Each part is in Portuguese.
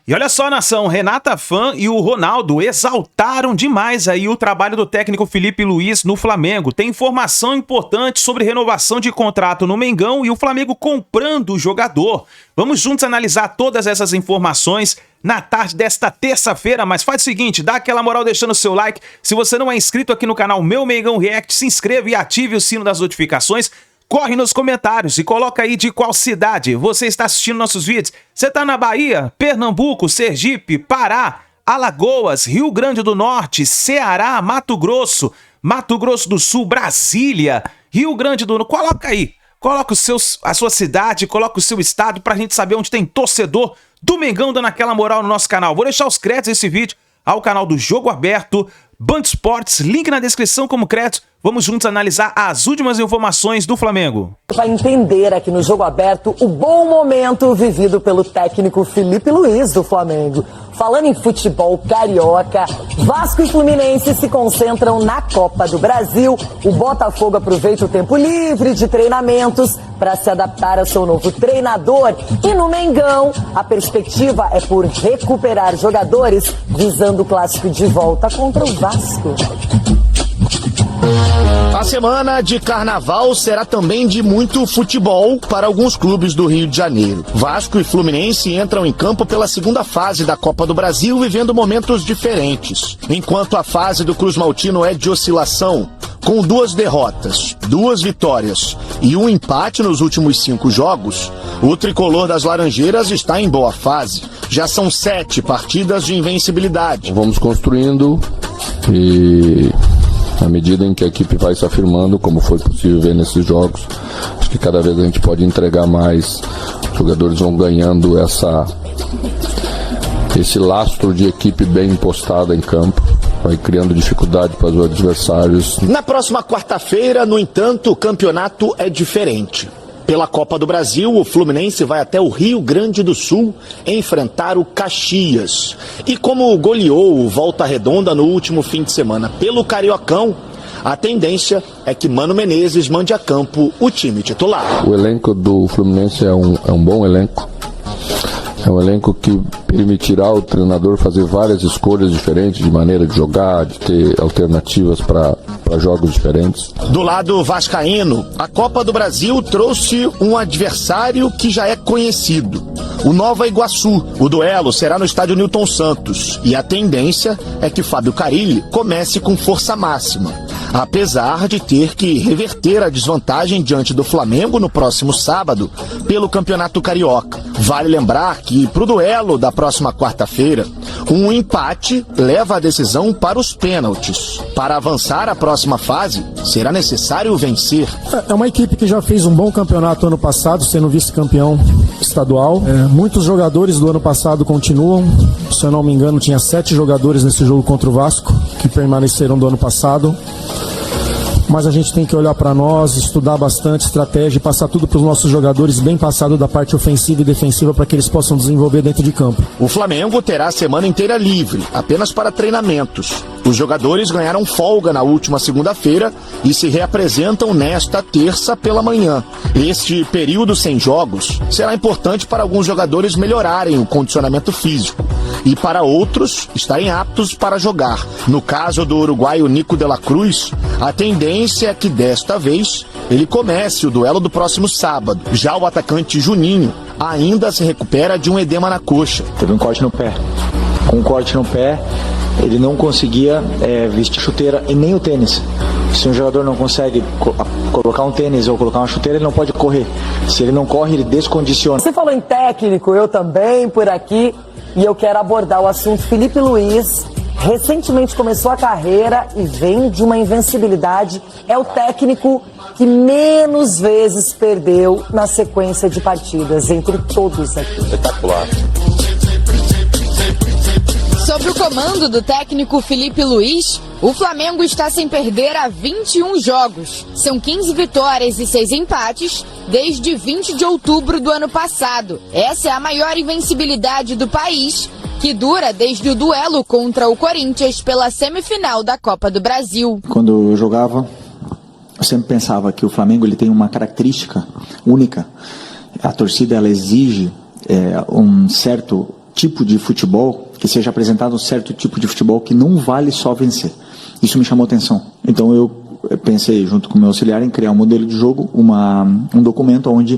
E olha só, nação, Renata Fã e o Ronaldo exaltaram demais aí o trabalho do técnico Felipe Luiz no Flamengo. Tem informação importante sobre renovação de contrato no Mengão e o Flamengo comprando o jogador. Vamos juntos analisar todas essas informações na tarde desta terça-feira, mas faz o seguinte, dá aquela moral deixando o seu like. Se você não é inscrito aqui no canal Meu Mengão React, se inscreva e ative o sino das notificações. Corre nos comentários e coloca aí de qual cidade você está assistindo nossos vídeos. Você está na Bahia, Pernambuco, Sergipe, Pará, Alagoas, Rio Grande do Norte, Ceará, Mato Grosso do Sul, Brasília, Rio Grande do Norte. Coloca aí, coloca a sua cidade, coloca o seu estado pra gente saber onde tem torcedor do Mengão dando aquela moral no nosso canal. Vou deixar os créditos desse vídeo ao canal do Jogo Aberto, Band Esportes, link na descrição como crédito. Vamos juntos analisar as últimas informações do Flamengo. Vai entender aqui no Jogo Aberto o bom momento vivido pelo técnico Felipe Luiz do Flamengo. Falando em futebol carioca, Vasco e Fluminense se concentram na Copa do Brasil. O Botafogo aproveita o tempo livre de treinamentos para se adaptar ao seu novo treinador. E no Mengão, a perspectiva é por recuperar jogadores visando o clássico de volta contra o Vasco. A semana de carnaval será também de muito futebol para alguns clubes do Rio de Janeiro. Vasco e Fluminense entram em campo pela segunda fase da Copa do Brasil, vivendo momentos diferentes. Enquanto a fase do Cruz Maltino é de oscilação, com 2 derrotas, 2 vitórias e 1 empate nos últimos 5 jogos, o tricolor das Laranjeiras está em boa fase. Já são 7 partidas de invencibilidade. Vamos construindo e, à medida em que a equipe vai se afirmando, como foi possível ver nesses jogos, acho que cada vez a gente pode entregar mais, os jogadores vão ganhando esse lastro de equipe bem postada em campo, vai criando dificuldade para os adversários. Na próxima quarta-feira, no entanto, o campeonato é diferente. Pela Copa do Brasil, o Fluminense vai até o Rio Grande do Sul enfrentar o Caxias. E como goleou o Volta Redonda no último fim de semana pelo Cariocão, a tendência é que Mano Menezes mande a campo o time titular. O elenco do Fluminense é um bom elenco. É um elenco que permitirá ao treinador fazer várias escolhas diferentes de maneira de jogar, de ter alternativas para jogos diferentes. Do lado vascaíno, a Copa do Brasil trouxe um adversário que já é conhecido, o Nova Iguaçu. O duelo será no estádio Newton Santos e a tendência é que Fábio Carille comece com força máxima, apesar de ter que reverter a desvantagem diante do Flamengo no próximo sábado pelo Campeonato Carioca. Vale lembrar que, para o duelo da próxima quarta-feira, um empate leva a decisão para os pênaltis. Para avançar à próxima fase, será necessário vencer. É uma equipe que já fez um bom campeonato ano passado, sendo vice-campeão estadual. Muitos jogadores do ano passado continuam. Se eu não me engano, tinha 7 jogadores nesse jogo contra o Vasco, que permaneceram do ano passado. Mas a gente tem que olhar para nós, estudar bastante estratégia e passar tudo para os nossos jogadores bem passado da parte ofensiva e defensiva para que eles possam desenvolver dentro de campo. O Flamengo terá a semana inteira livre, apenas para treinamentos. Os jogadores ganharam folga na última segunda-feira e se reapresentam nesta terça pela manhã. Este período sem jogos será importante para alguns jogadores melhorarem o condicionamento físico e para outros estarem aptos para jogar. No caso do uruguaio Nico de la Cruz, a tendência é que desta vez ele comece o duelo do próximo sábado. Já o atacante Juninho ainda se recupera de um edema na coxa. Teve um corte no pé. Com um corte no pé, ele não conseguia vestir chuteira e nem o tênis. Se um jogador não consegue colocar um tênis ou colocar uma chuteira, ele não pode correr. Se ele não corre, ele descondiciona. Você falou em técnico, eu também por aqui, e eu quero abordar o assunto Felipe Luiz. Recentemente começou a carreira e vem de uma invencibilidade. É o técnico que menos vezes perdeu na sequência de partidas, entre todos aqui. Espetacular. Sob o comando do técnico Felipe Luiz, o Flamengo está sem perder há 21 jogos. São 15 vitórias e 6 empates desde 20 de outubro do ano passado. Essa é a maior invencibilidade do país, que dura desde o duelo contra o Corinthians pela semifinal da Copa do Brasil. Quando eu jogava, eu sempre pensava que o Flamengo ele tem uma característica única. A torcida ela exige um certo tipo de futebol, que seja apresentado um certo tipo de futebol que não vale só vencer. Isso me chamou atenção. Então eu pensei, junto com o meu auxiliar, em criar um modelo de jogo, um documento onde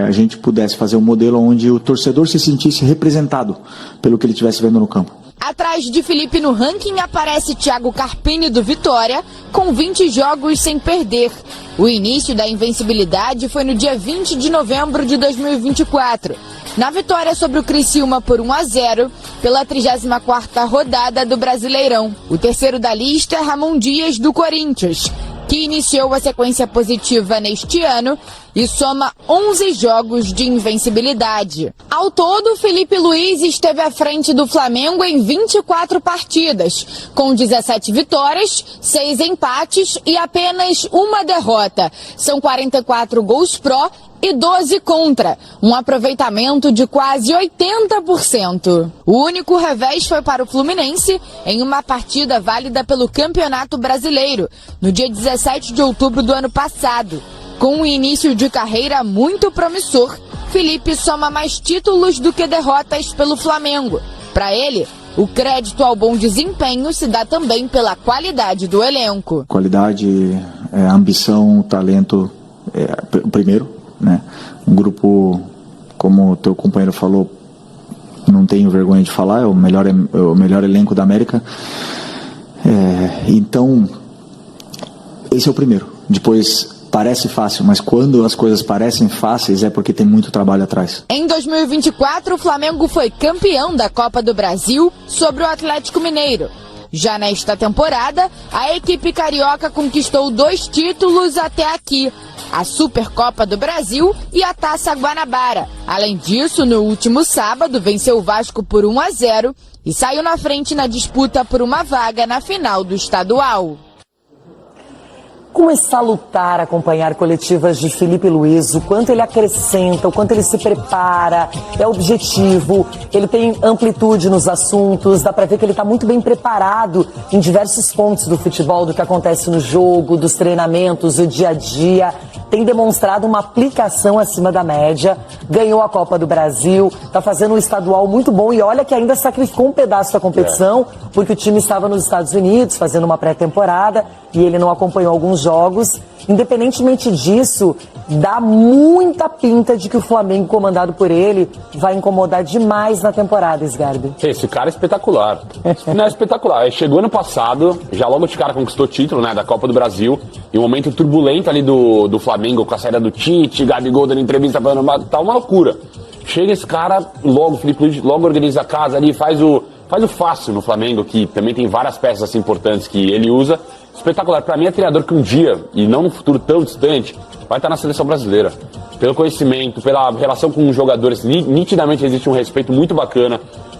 a gente pudesse fazer um modelo onde o torcedor se sentisse representado pelo que ele estivesse vendo no campo. Atrás de Felipe no ranking aparece Thiago Carpini do Vitória, com 20 jogos sem perder. O início da invencibilidade foi no dia 20 de novembro de 2024, na vitória sobre o Criciúma por 1-0, pela 34ª rodada do Brasileirão. O terceiro da lista é Ramon Dias do Corinthians, que iniciou a sequência positiva neste ano e soma 11 jogos de invencibilidade. Ao todo, Felipe Luiz esteve à frente do Flamengo em 24 partidas, com 17 vitórias, 6 empates e apenas uma derrota. São 44 gols pró e 12 contra, um aproveitamento de quase 80%. O único revés foi para o Fluminense em uma partida válida pelo Campeonato Brasileiro, no dia 17 de outubro do ano passado. Com um início de carreira muito promissor, Felipe soma mais títulos do que derrotas pelo Flamengo. Para ele, o crédito ao bom desempenho se dá também pela qualidade do elenco. Qualidade, ambição, talento, o primeiro, né? Um grupo, como o teu companheiro falou, não tenho vergonha de falar, é o melhor elenco da América. Então, esse é o primeiro. Depois, parece fácil, mas quando as coisas parecem fáceis é porque tem muito trabalho atrás. Em 2024, o Flamengo foi campeão da Copa do Brasil sobre o Atlético Mineiro. Já nesta temporada, a equipe carioca conquistou 2 títulos até aqui: a Supercopa do Brasil e a Taça Guanabara. Além disso, no último sábado, venceu o Vasco por 1-0 e saiu na frente na disputa por uma vaga na final do estadual. Como é salutar acompanhar coletivas de Felipe Luiz, o quanto ele acrescenta, o quanto ele se prepara, é objetivo, ele tem amplitude nos assuntos, dá pra ver que ele tá muito bem preparado em diversos pontos do futebol, do que acontece no jogo, dos treinamentos, o dia a dia, tem demonstrado uma aplicação acima da média, ganhou a Copa do Brasil, tá fazendo um estadual muito bom e olha que ainda sacrificou um pedaço da competição, porque o time estava nos Estados Unidos fazendo uma pré-temporada e ele não acompanhou alguns jogos. Independentemente disso, dá muita pinta de que o Flamengo, comandado por ele, vai incomodar demais na temporada, Sgarbi. Esse cara é espetacular. Não é espetacular. Ele chegou ano passado, já logo de cara conquistou o título, né, da Copa do Brasil, e um momento turbulento ali do Flamengo, com a saída do Tite, Gabigol dando entrevista, tá uma loucura. Chega esse cara, logo, o Felipe Luiz logo organiza a casa ali, faz o fácil no Flamengo, que também tem várias peças assim, importantes que ele usa. Espetacular. Para mim é treinador que um dia, e não num futuro tão distante, vai estar na seleção brasileira. Pelo conhecimento, pela relação com os jogadores, nitidamente existe um respeito muito bacana.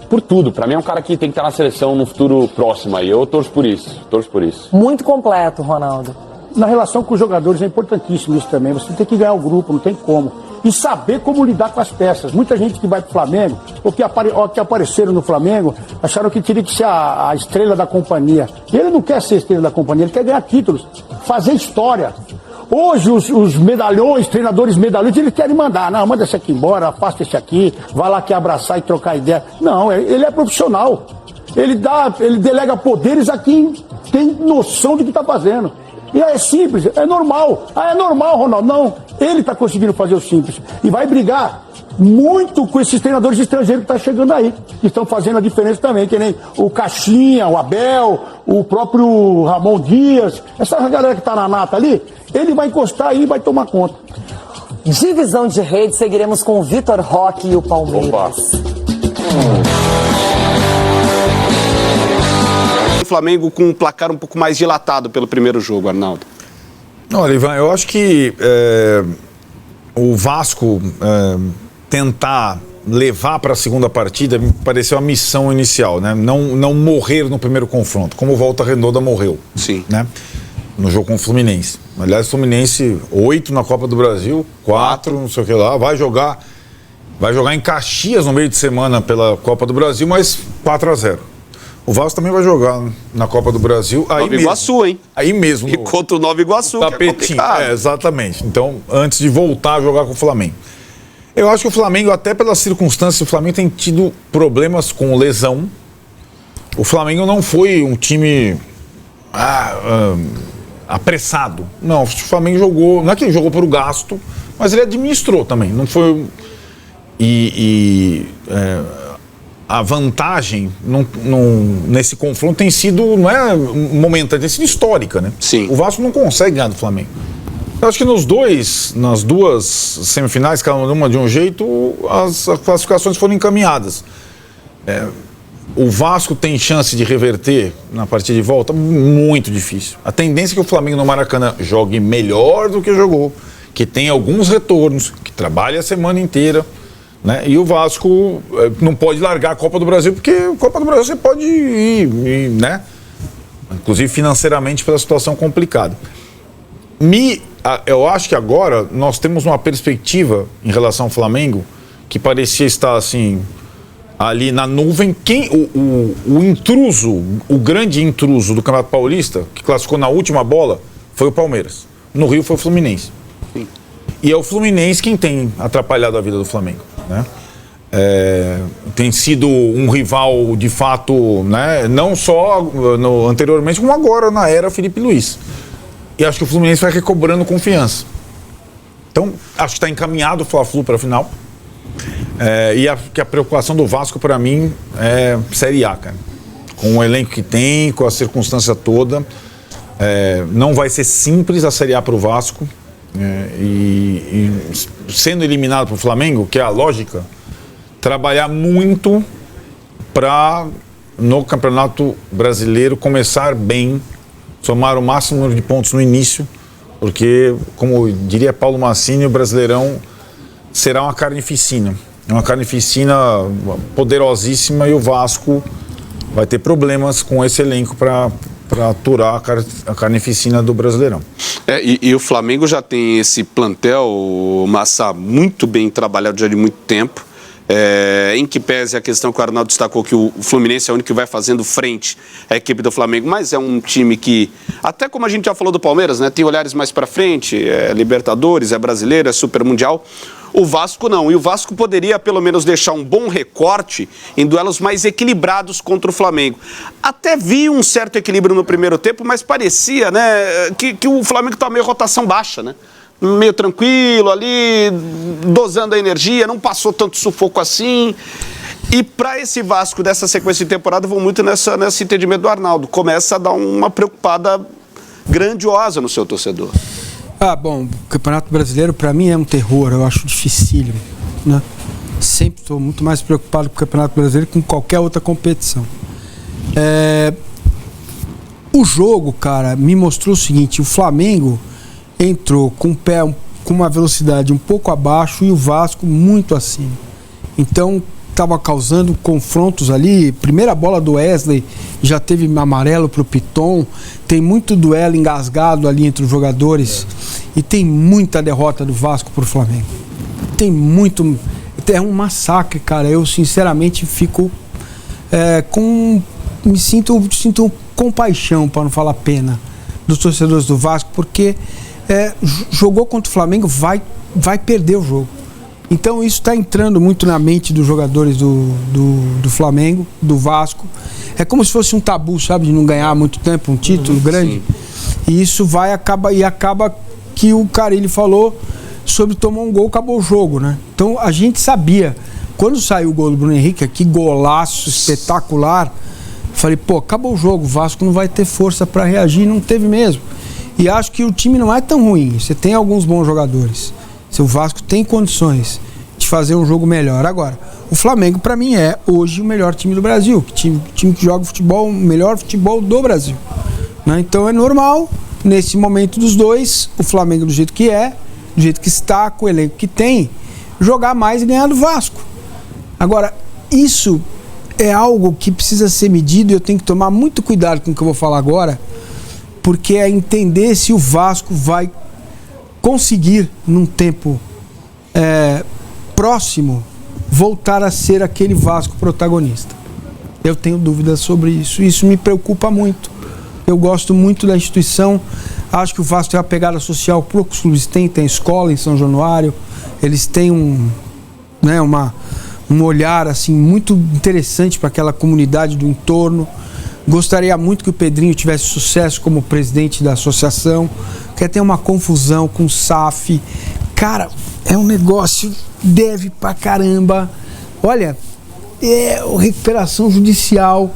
Por tudo. Para mim é um cara que tem que estar na seleção no futuro próximo aí. Eu torço por isso. Muito completo, Ronaldo. Na relação com os jogadores é importantíssimo isso também. Você tem que ganhar o grupo, não tem como. E saber como lidar com as peças. Muita gente que vai pro Flamengo, ou que apareceram no Flamengo, acharam que teria que ser a estrela da companhia. E ele não quer ser estrela da companhia, ele quer ganhar títulos, fazer história. Hoje os medalhões, treinadores medalhões, eles querem mandar. Não, manda esse aqui embora, afasta esse aqui, vai lá que abraçar e trocar ideia. Não, ele é profissional. Ele delega poderes a quem tem noção do que está fazendo. E é simples, é normal. É normal, Ronaldo. Não, ele está conseguindo fazer o simples. E vai brigar muito com esses treinadores estrangeiros que estão chegando aí, que estão fazendo a diferença também, que nem o Caixinha, o Abel, o próprio Ramon Dias, essa galera que está na nata ali, ele vai encostar aí e vai tomar conta. Divisão de rede, seguiremos com o Vitor Roque e o Palmeiras. O Flamengo com um placar um pouco mais dilatado pelo primeiro jogo, Arnaldo. Olha, Ivan, eu acho que o Vasco tentar levar para a segunda partida me pareceu a missão inicial, né? Não morrer no primeiro confronto, como o Volta Redonda morreu. Sim. Né? No jogo com o Fluminense. Aliás, o Fluminense 8 na Copa do Brasil, 4, não sei o que lá, vai jogar em Caxias no meio de semana pela Copa do Brasil, mas 4-0. O Vasco também vai jogar na Copa do Brasil. Aí Nova Iguaçu, hein? Aí mesmo. E contra o Nova Iguaçu, tapetinho. que é complicado. Exatamente. Então, antes de voltar a jogar com o Flamengo. Eu acho que o Flamengo, até pelas circunstâncias, o Flamengo tem tido problemas com lesão. O Flamengo não foi um time apressado. Não, o Flamengo jogou, não é que ele jogou por gasto, mas ele administrou também. Não foi. A vantagem nesse confronto tem sido, não é momentânea, tem sido histórica, né? Sim. O Vasco não consegue ganhar do Flamengo. Eu acho que nas duas semifinais, cada uma de um jeito, as classificações foram encaminhadas. O Vasco tem chance de reverter na partida de volta? Muito difícil. A tendência é que o Flamengo no Maracanã jogue melhor do que jogou, que tenha alguns retornos, que trabalhe a semana inteira, né? E o Vasco não pode largar a Copa do Brasil, porque a Copa do Brasil você pode ir, né? Inclusive financeiramente pela situação complicada. Eu acho que agora nós temos uma perspectiva em relação ao Flamengo que parecia estar assim ali na nuvem. O intruso, o grande intruso do Campeonato Paulista, que classificou na última bola, foi o Palmeiras. No Rio foi o Fluminense. Sim. E é o Fluminense quem tem atrapalhado a vida do Flamengo, né? Tem sido um rival de fato, né? Não só anteriormente, como agora na era Felipe Luiz. E acho que o Fluminense vai recobrando confiança. Então, acho que está encaminhado o Fla-Flu para a final. Que a preocupação do Vasco, para mim, é Série A, cara. Com o elenco que tem, com a circunstância toda. Não vai ser simples a Série A para o Vasco. E sendo eliminado para o Flamengo, que é a lógica, trabalhar muito para, no Campeonato Brasileiro, começar bem, somar o máximo número de pontos no início, porque, como diria Paulo Massini, o Brasileirão será uma carnificina. É uma carnificina poderosíssima e o Vasco vai ter problemas com esse elenco para aturar a carnificina do Brasileirão. E o Flamengo já tem esse plantel, Massa, muito bem trabalhado já de muito tempo. Em que pese a questão que o Arnaldo destacou, que o Fluminense é o único que vai fazendo frente à equipe do Flamengo, mas é um time que, até como a gente já falou do Palmeiras, né, tem olhares mais para frente, Libertadores, Brasileiro, Super Mundial. O Vasco não, e o Vasco poderia pelo menos deixar um bom recorte em duelos mais equilibrados contra o Flamengo. Até vi um certo equilíbrio no primeiro tempo, mas parecia, né, que o Flamengo está meio rotação baixa, né? Meio tranquilo ali, dosando a energia, não passou tanto sufoco assim. E para esse Vasco dessa sequência de temporada, eu vou muito nesse entendimento do Arnaldo. Começa a dar uma preocupada grandiosa no seu torcedor. Bom, o Campeonato Brasileiro para mim é um terror, eu acho dificílimo, né? Sempre estou muito mais preocupado com o Campeonato Brasileiro que com qualquer outra competição. O jogo, cara, me mostrou o seguinte: o Flamengo entrou com o pé com uma velocidade um pouco abaixo e o Vasco muito acima. Então estava causando confrontos ali. Primeira bola do Wesley já teve amarelo para o Piton. Tem muito duelo engasgado ali entre os jogadores e tem muita derrota do Vasco para o Flamengo. Tem muito. É um massacre, cara. Eu sinceramente fico me sinto compaixão, para não falar pena, dos torcedores do Vasco, porque jogou contra o Flamengo, vai perder o jogo. Então isso está entrando muito na mente dos jogadores do Flamengo, do Vasco. É como se fosse um tabu, sabe, de não ganhar há muito tempo um título grande. Sim. E isso acaba que o Carille falou sobre tomar um gol, acabou o jogo, né? Então a gente sabia, quando saiu o gol do Bruno Henrique, que golaço espetacular, falei, acabou o jogo, o Vasco não vai ter força para reagir, não teve mesmo. E acho que o time não é tão ruim, você tem alguns bons jogadores. O Vasco tem condições de fazer um jogo melhor. Agora, o Flamengo, para mim, é hoje o melhor time do Brasil. Time que joga futebol, o melhor futebol do Brasil, né? Então é normal, nesse momento dos dois, o Flamengo do jeito que está, com o elenco que tem, jogar mais e ganhar do Vasco. Agora, isso é algo que precisa ser medido e eu tenho que tomar muito cuidado com o que eu vou falar agora, porque é entender se o Vasco vai conseguir, num tempo próximo, voltar a ser aquele Vasco protagonista. Eu tenho dúvidas sobre isso. Isso me preocupa muito. Eu gosto muito da instituição. Acho que o Vasco tem uma pegada social, poucos clubes têm. Tem escola em São Januário. Eles têm né, um olhar assim muito interessante para aquela comunidade do entorno. Gostaria muito que o Pedrinho tivesse sucesso como presidente da associação. Quer ter uma confusão com o SAF. Cara, é um negócio, deve pra caramba. Olha, recuperação judicial.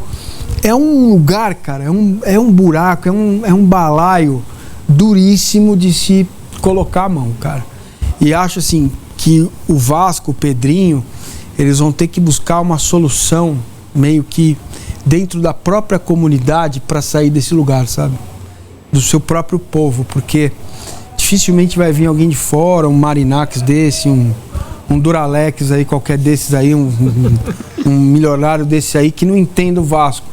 É um lugar, cara, é um buraco, é um balaio duríssimo de se colocar a mão, cara. E acho assim que o Vasco, o Pedrinho, eles vão ter que buscar uma solução meio que dentro da própria comunidade para sair desse lugar, sabe? Do seu próprio povo, porque dificilmente vai vir alguém de fora, um Marinax desse, um Duralex aí, qualquer desses aí, um milionário desse aí que não entenda o Vasco.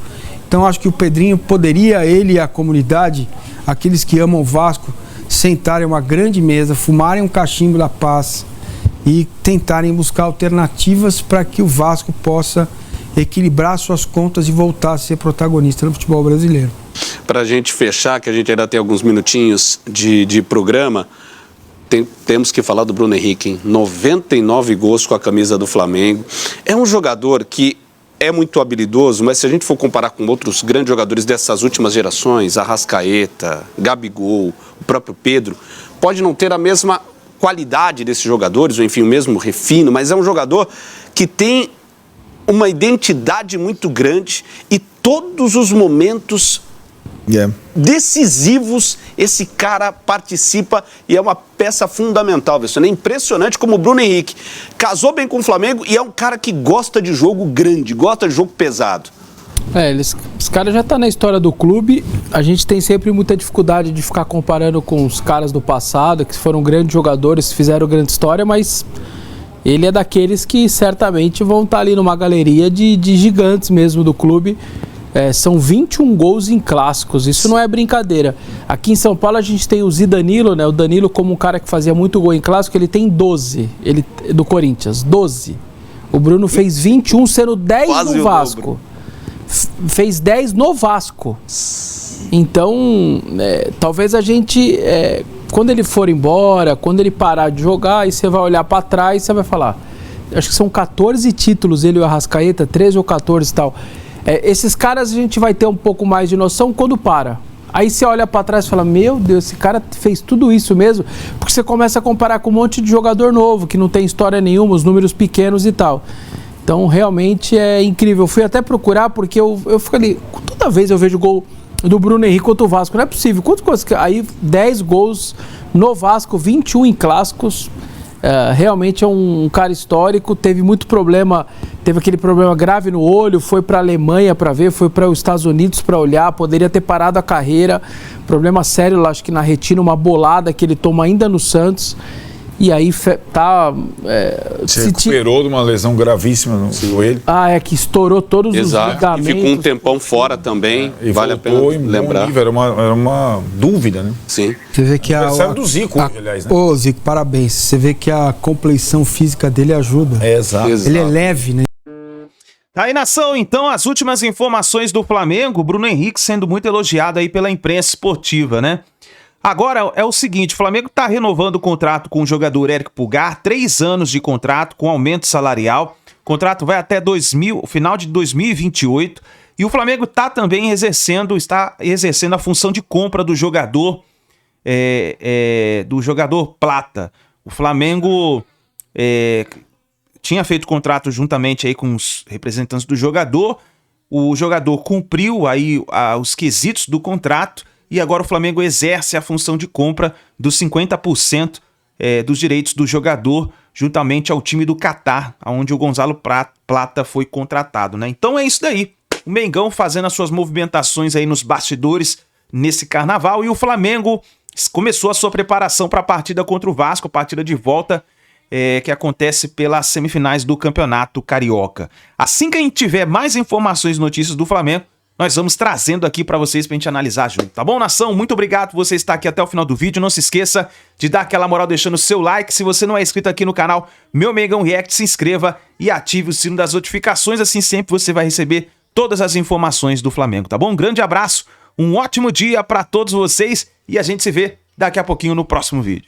Então acho que o Pedrinho poderia, ele e a comunidade, aqueles que amam o Vasco, sentarem uma grande mesa, fumarem um cachimbo da paz e tentarem buscar alternativas para que o Vasco possa equilibrar suas contas e voltar a ser protagonista no futebol brasileiro. Para a gente fechar, que a gente ainda tem alguns minutinhos de programa, temos que falar do Bruno Henrique, hein? 99 gols com a camisa do Flamengo. É um jogador que é muito habilidoso, mas se a gente for comparar com outros grandes jogadores dessas últimas gerações, Arrascaeta, Gabigol, o próprio Pedro, pode não ter a mesma qualidade desses jogadores, ou enfim, o mesmo refino, mas é um jogador que tem uma identidade muito grande e todos os momentos decisivos esse cara participa e é uma peça fundamental. É impressionante como o Bruno Henrique casou bem com o Flamengo e é um cara que gosta de jogo grande, gosta de jogo pesado. Os caras já estão na história do clube. A gente tem sempre muita dificuldade de ficar comparando com os caras do passado, que foram grandes jogadores, fizeram grande história, mas ele é daqueles que certamente vão estar ali numa galeria de gigantes mesmo do clube. São 21 gols em clássicos, isso não é brincadeira. Aqui em São Paulo a gente tem o Zidanilo, né? O Danilo, como um cara que fazia muito gol em clássico, ele tem 12, ele do Corinthians, 12. O Bruno fez 21, sendo 10 quase no Vasco. Fez 10 no Vasco. Então, talvez a gente, quando ele for embora, quando ele parar de jogar, aí você vai olhar para trás e você vai falar, acho que são 14 títulos, ele e o Arrascaeta, 13 ou 14 e tal. Esses caras a gente vai ter um pouco mais de noção quando para. Aí você olha para trás e fala, meu Deus, esse cara fez tudo isso mesmo? Porque você começa a comparar com um monte de jogador novo, que não tem história nenhuma, os números pequenos e tal. Então, realmente é incrível. Eu fui até procurar, porque eu fico ali, toda vez eu vejo gol do Bruno Henrique contra o Vasco, não é possível. Quantas coisas? Aí 10 gols no Vasco, 21 em clássicos. Realmente é um cara histórico, teve muito problema, teve aquele problema grave no olho, foi para a Alemanha para ver, foi para os Estados Unidos para olhar, poderia ter parado a carreira, problema sério lá, acho que na retina, uma bolada que ele toma ainda no Santos, e aí se recuperou de uma lesão gravíssima no joelho. Que estourou todos os ligamentos. E ficou um tempão fora também, e vale a pena lembrar. Nível, era uma dúvida, né? Sim. Você vê que do Zico, aliás, né? Ô, Zico, parabéns. Você vê que a compleição física dele ajuda. Exato. Ele é leve, né? Tá aí, nação, então, as últimas informações do Flamengo, Bruno Henrique sendo muito elogiado aí pela imprensa esportiva, né? Agora é o seguinte, o Flamengo está renovando o contrato com o jogador Éric Pulgar, 3 anos de contrato com aumento salarial, o contrato vai até o final de 2028, e o Flamengo está também exercendo a função de compra do jogador Plata. O Flamengo tinha feito contrato juntamente aí com os representantes do jogador, o jogador cumpriu aí os quesitos do contrato, e agora o Flamengo exerce a função de compra dos 50% dos direitos do jogador, juntamente ao time do Catar, onde o Gonzalo Plata foi contratado, né? Então é isso daí. O Mengão fazendo as suas movimentações aí nos bastidores nesse carnaval, e o Flamengo começou a sua preparação para a partida contra o Vasco, a partida de volta que acontece pelas semifinais do Campeonato Carioca. Assim que a gente tiver mais informações e notícias do Flamengo, nós vamos trazendo aqui pra vocês pra gente analisar junto, tá bom, nação? Muito obrigado por você estar aqui até o final do vídeo. Não se esqueça de dar aquela moral deixando o seu like. Se você não é inscrito aqui no canal Meu Mengão React, se inscreva e ative o sino das notificações. Assim sempre você vai receber todas as informações do Flamengo, tá bom? Um grande abraço, um ótimo dia pra todos vocês e a gente se vê daqui a pouquinho no próximo vídeo.